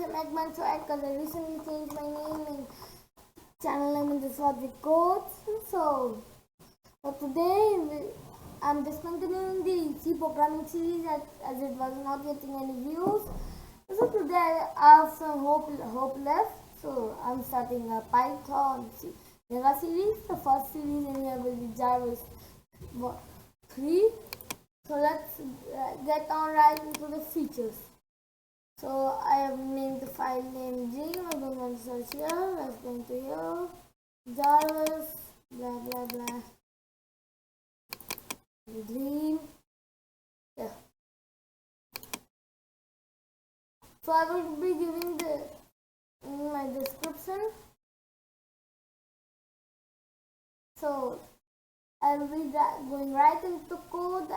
make my swag because I recently changed my name and channel name into SaatwikCodz. So today I'm discontinuing the C programming series as it was not getting any views. So today I have some hope left. So I'm starting a Python mega series. The first series in here will be Jarvis 3. So let's get on right into the features. So I have named the file name Jim. I don't want to search here. Let's go into here. Jarvis blah blah blah. Dream. Yeah. So I will be giving in my description. So I will be going right into code.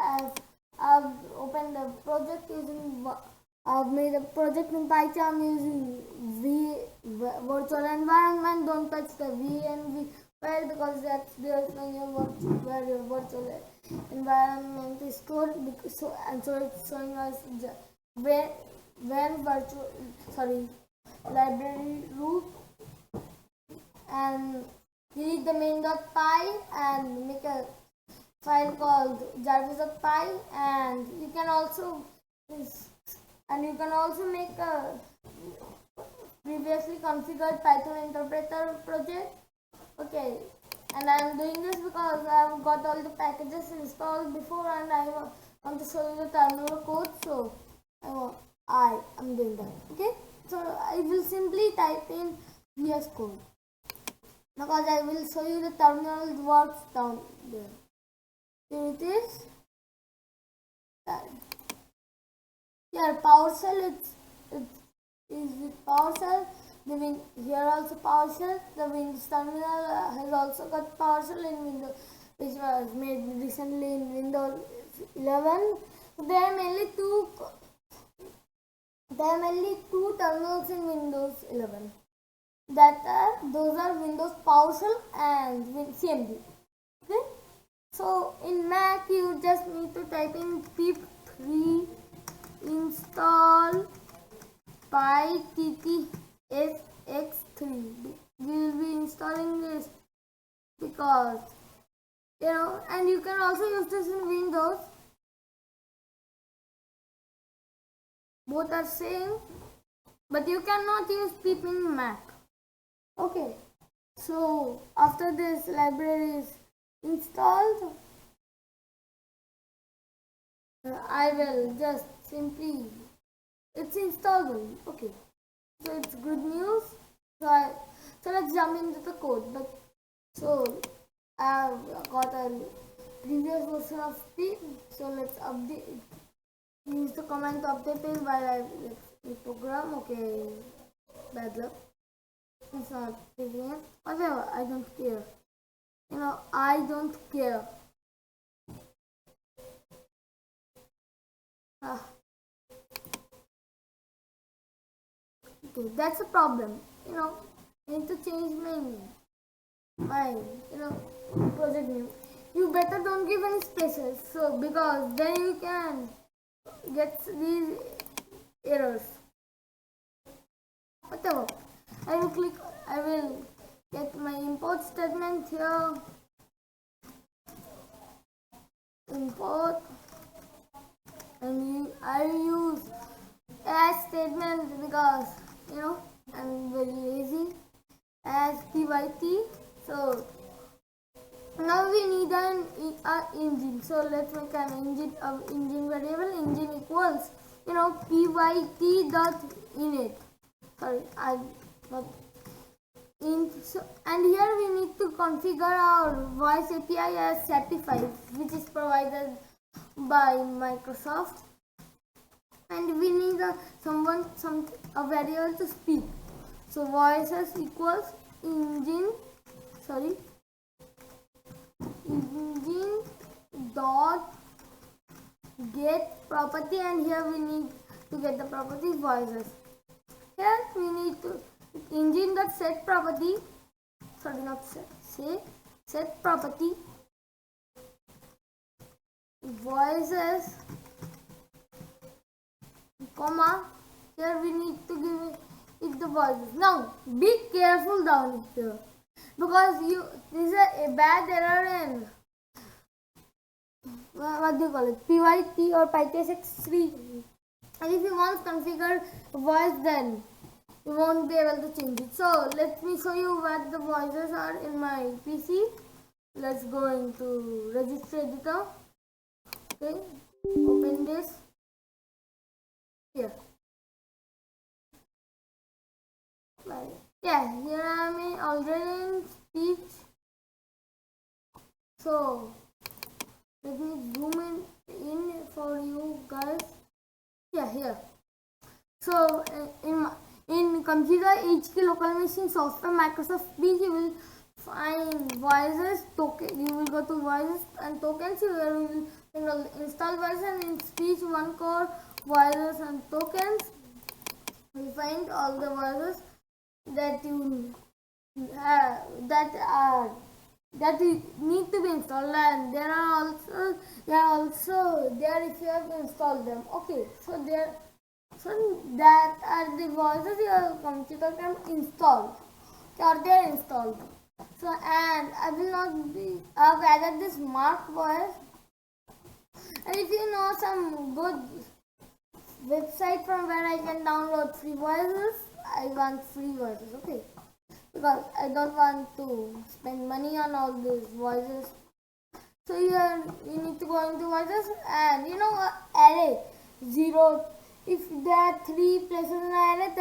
I've opened a project using. I've made a project in Python using virtual environment. Don't touch the VNV file because that's there when where your virtual environment is stored. So it's showing us when library root, and delete the main.py and make a file called jarvis.py, and you can also make a previously configured Python interpreter project. Okay, and I am doing this because I have got all the packages installed before and I want to show you the terminal code. So I am doing that. Okay, so I will simply type in VS Code because I will show you the terminal works down there. Here it is. Here PowerShell, it is with PowerShell. Here also PowerShell. The Windows terminal has also got PowerShell in Windows, which was made recently in Windows 11. So there are mainly two terminals in Windows 11. Those are Windows PowerShell and CMD. Okay. So in Mac you just need to type in pip3 install pyttsx3. We will be installing this because and you can also use this in Windows. Both are same, but you cannot use pip in Mac. Okay, so after this library is installed, I will just simply, it's installed. Okay, so it's good news. So let's jump into the code. So I've got a previous version of pip. So let's update. Use the command to update it while I program. Okay, bad luck. It's not taking it. Whatever, I don't care. I don't care. Okay, that's a problem. I need to change my project name. You better don't give any spaces, so because then you can get these errors. Whatever. I will get my import statement here. Import, and I use as statement because I'm very lazy. As pyt. So now we need an engine. So let's make an engine variable. Engine equals pyt.init. Sorry, I not int. So, and here we need to configure our voice API as Sapify, which is provided by Microsoft, and we need a variable to speak. So voices equals engine dot get property, and here we need to get the property voices. Here we need to engine dot set property. Sorry, not set property voices, comma. Here we need to give is the voices. Now be careful down here because this is a bad error in what do you call it, PYT or PyTSX3. And if you want to configure voice, then you won't be able to change it. So let me show you what the voices are in my PC. Let's go into register editor. Okay, open this here. Yeah, here I am already in speech. So let me zoom in for you guys. Yeah, here. So in computer HK local machine software Microsoft Speech, you will find voices token. You will go to voices and tokens. You will install voices, and in speech one core voices and tokens. You find all the voices that you that you need to be installed, and they are also there if you have installed them. Okay, so that are the voices your computer can install, or they are installed. So, and I've added this mark voice, and if you know some good website from where I can download free voices, I want free voices. Okay, because I don't want to spend money on all these voices. So here you need to go into voices, and you know array 0. If there are 3 places in an array,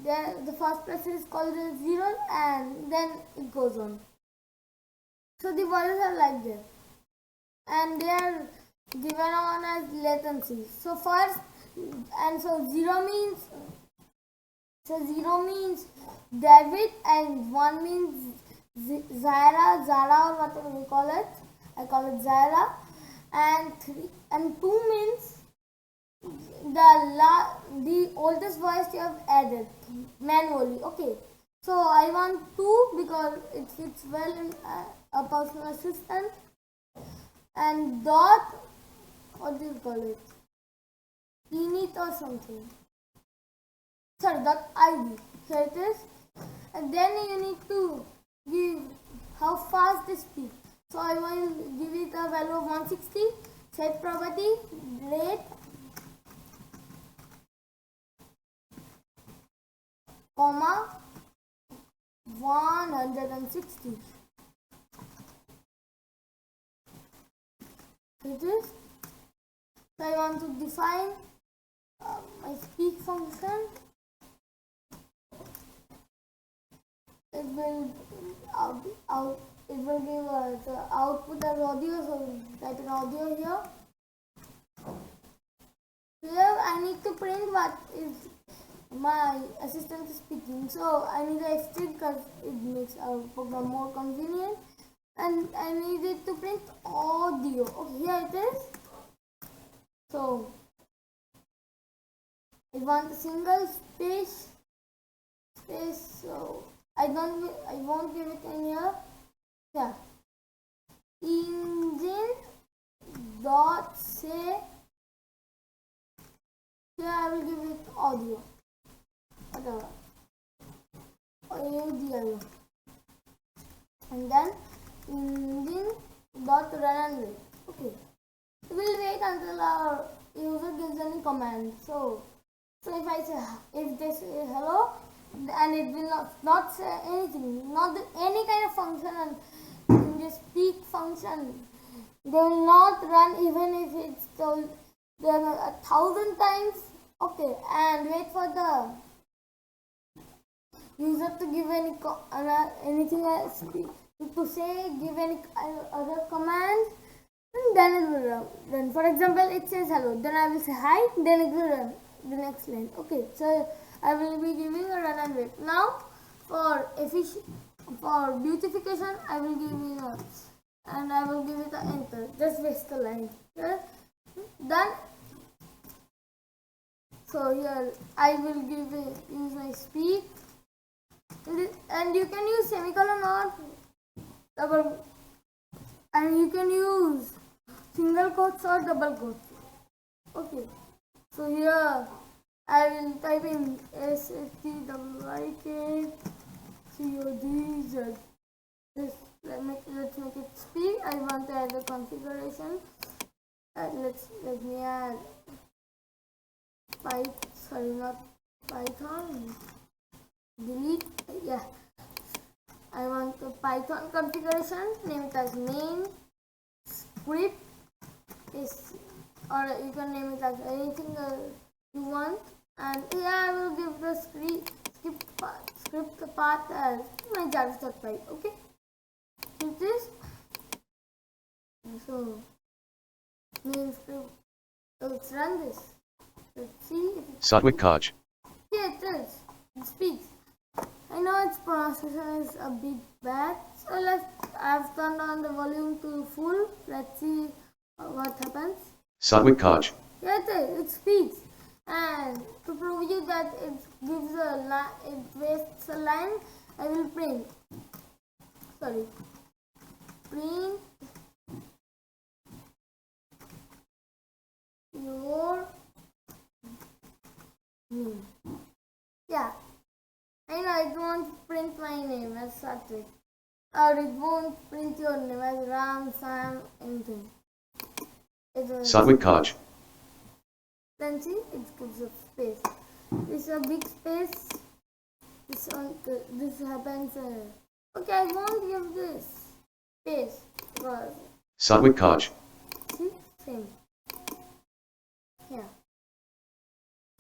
then the first place is called 0, and then it goes on. So the voices are like that, and they are given on as latency. So first, and so 0 means David, and 1 means Zara or whatever you call it. I call it Zara, and 2 means the oldest voice you have added manually. Okay, so I want 2 because it fits well in a personal assistant. And dot, what do you call it, init or something, sorry, dot id, here it is. And then you need to give how fast they speak. So I will give it a value of 160. Set property rate, comma 160. It is. So I want to define my speak function. It will give us output as audio. So type in audio here. Here I need to print what is my assistant is speaking. So I need a string because it makes our program more convenient. And I need it to print audio. Okay, here it is. So I want a single space. So I won't give it in here. Yeah. Engine dot say. Here I will give it audio. Whatever. Audio. And then engine dot run and wait. Okay. We'll wait until our user gives any command. So if I say, if they say hello, and it will not say anything, not any kind of function, and in this speak function, they will not run even if it's told them 1,000 times. Okay, and wait for the user to give anything else, to say, give any other command, and then it will run. For example, it says hello, then I will say hi, then it will run the next line. Okay, so I will be giving a run and wait. Now for beautification, I will give it and I will give it an enter. Just waste the line. Here, done. So here I will use my speak, and you can use semicolon or double, and you can use single quotes or double quotes. Okay, so here I will type in SaatwikCodz. Let's make it speed. I want to add the configuration. Let me add not Python. Delete. Yeah. I want the Python configuration. Name it as main script or you can name it as anything you want. And here I will give the script path as my Jarvis.py. Okay. This. So main script. Let's run this. Let's see if it's SaatwikCodz. yeah, it is. It speaks. I know its pronunciation is a bit bad, so I've turned on the volume to full. Let's see what happens. SaatwikCodz. Yeah, it speaks. And to prove you that it gives it wastes a line, I will print your name. Yeah, I know it won't print my name as Saatwik, or it won't print your name as Ram, Sam, anything. SaatwikCodz. Then see, it gives a space. This is a big space. This happens. Okay, I won't give this space because SaatwikCodz. see, same. Yeah.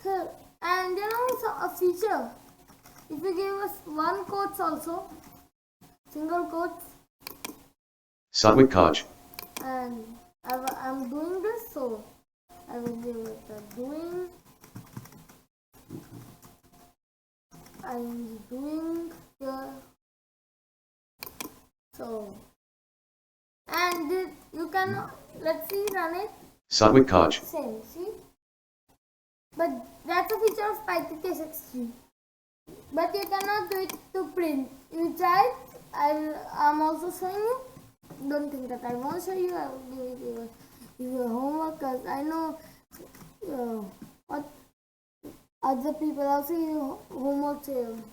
So, and a feature. If you give us one quotes also, single quotes, SaatwikCodz. and I'm doing this, so I will give it a doing. I'm doing here. So, and you can let's see run it. SaatwikCodz. Same, see. But that's a feature of Python K63. But you cannot do it to print. You try it. I'm also showing you. Don't think that I won't show you. I will give you homework because I know what other people also give homework to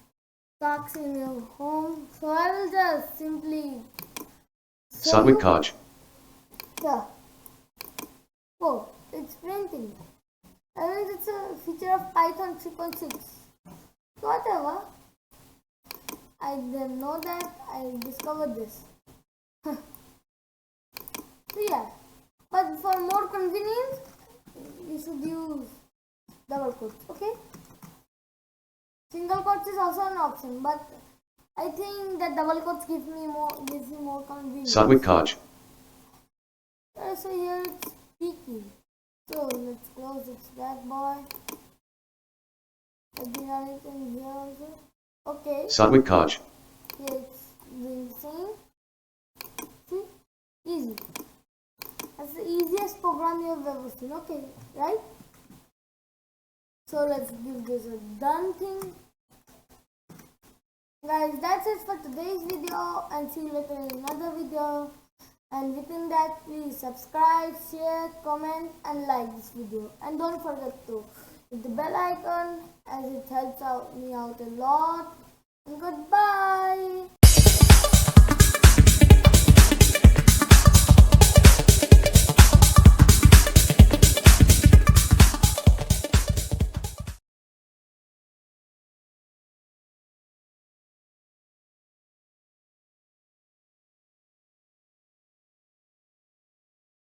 tasks in your home. So I will just simply SaatwikCodz. yeah. Oh, it's printing. I mean, it's a feature of Python 3.6. Whatever. I didn't know that. I discovered this. So yeah. But for more convenience, you should use double quotes. Okay. Single quotes is also an option, but I think that double quotes gives me more convenience. SaatwikCodz. So here it's speaking. So let's close this bad boy. Let me run it in here also. Okay. SaatwikCodz. Here it's doing the same. See? Easy. That's the easiest program you have ever seen. Okay, right? So let's give this a done thing. Guys, that's it for today's video, and see you later in another video. And within that, please subscribe, share, comment and like this video. And don't forget to hit the bell icon as it helps me out a lot. And goodbye.